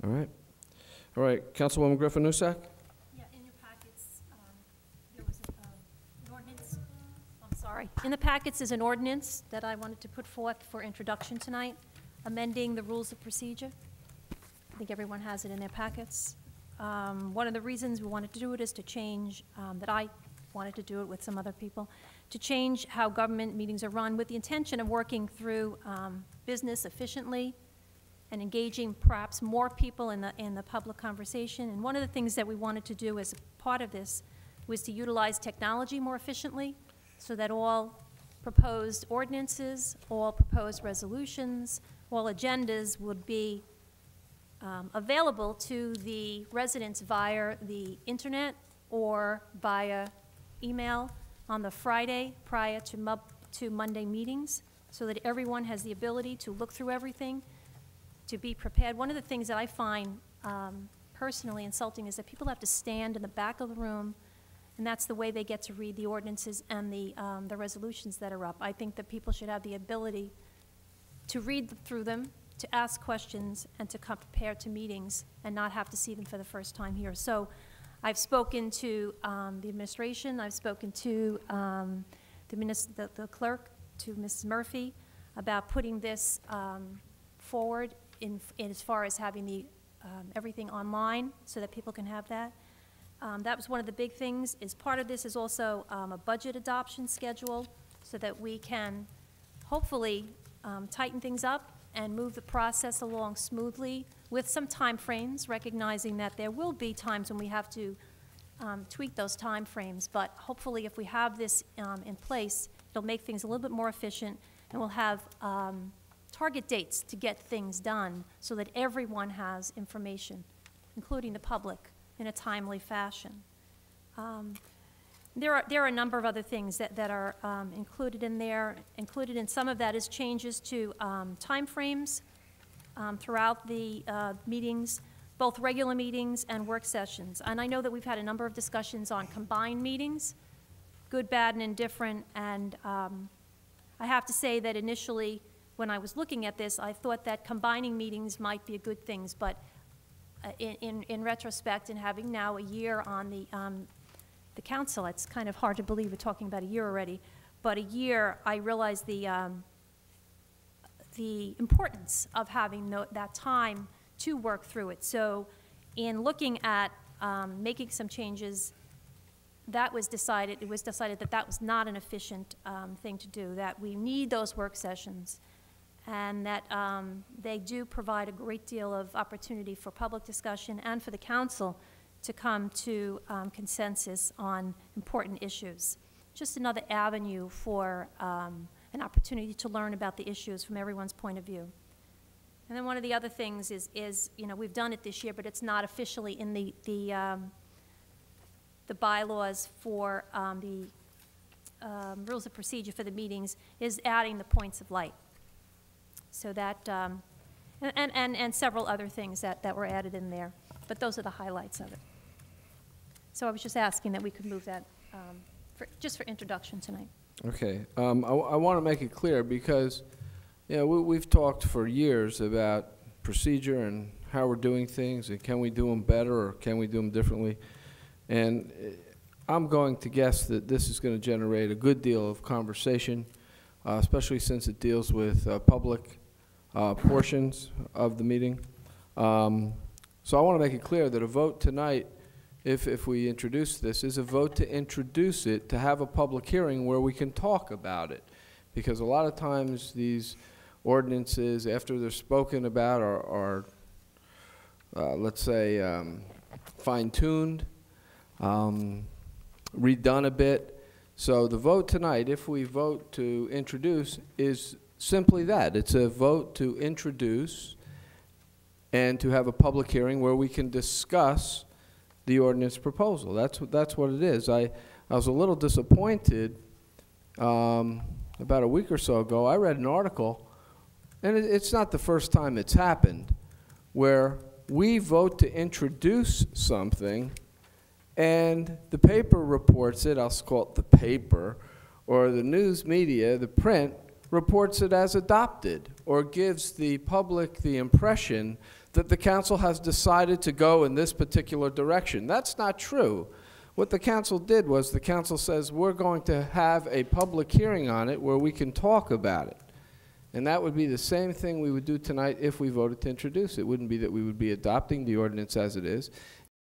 All right. All right, Councilwoman Griffin-Newsack? Yeah, in your packets, there was an ordinance. I'm sorry. In the packets is an ordinance that I wanted to put forth for introduction tonight, amending the rules of procedure. I think everyone has it in their packets. One of the reasons we wanted to do it is to change, that I wanted to do it with some other people, to change how government meetings are run with the intention of working through business efficiently and engaging perhaps more people in the public conversation. And one of the things that we wanted to do as a part of this was to utilize technology more efficiently so that all proposed ordinances, all proposed resolutions, all agendas would be available to the residents via the internet or via email on the Friday prior to Monday meetings, so that everyone has the ability to look through everything, to be prepared. One of the things that I find personally insulting is that people have to stand in the back of the room, and that's the way they get to read the ordinances and the resolutions that are up. I think that people should have the ability to read through them, to ask questions, and to come prepared to meetings and not have to see them for the first time here. So I've spoken to the administration, I've spoken to the clerk, to Mrs. Murphy, about putting this forward in as far as having the everything online so that people can have that. That was one of the big things. As part of this is also a budget adoption schedule so that we can hopefully tighten things up and move the process along smoothly with some time frames, recognizing that there will be times when we have to tweak those time frames. But hopefully if we have this in place, it'll make things a little bit more efficient, and we'll have target dates to get things done so that everyone has information, including the public, in a timely fashion. There are a number of other things that are included in there. Included in some of that is changes to time frames throughout the meetings, both regular meetings and work sessions. And I know that we've had a number of discussions on combined meetings, good, bad, and indifferent. And I have to say that initially, when I was looking at this, I thought that combining meetings might be a good thing. But in retrospect, and having now a year on the council, it's kind of hard to believe we're talking about a year already. But a year, I realized the importance of having that time to work through it. So in looking at making some changes, it was decided that that was not an efficient thing to do, that we need those work sessions, and that they do provide a great deal of opportunity for public discussion and for the council to come to consensus on important issues. Just another avenue for an opportunity to learn about the issues from everyone's point of view. And then one of the other things is you know, we've done it this year, but it's not officially in the bylaws for the rules of procedure for the meetings, is adding the points of light. So that, and several other things that were added in there. But those are the highlights of it. So I was just asking that we could move that just for introduction tonight. Okay. I want to make it clear because, you know, we've talked for years about procedure and how we're doing things, and can we do them better or can we do them differently. And I'm going to guess that this is going to generate a good deal of conversation, especially since it deals with public portions of the meeting. So I want to make it clear that a vote tonight, if we introduce this, is a vote to introduce it, to have a public hearing where we can talk about it. Because a lot of times these ordinances, after they're spoken about, are let's say, fine-tuned, redone a bit. So the vote tonight, if we vote to introduce, is simply that. It's a vote to introduce and to have a public hearing where we can discuss the ordinance proposal. That's what it is. I was a little disappointed about a week or so ago. I read an article, and it's not the first time it's happened, where we vote to introduce something and the paper reports it, I'll call it the paper, or the news media, the print, reports it as adopted, or gives the public the impression that the council has decided to go in this particular direction. That's not true. What the council did was the council says we're going to have a public hearing on it where we can talk about it. And that would be the same thing we would do tonight if we voted to introduce it. It wouldn't be that we would be adopting the ordinance as it is.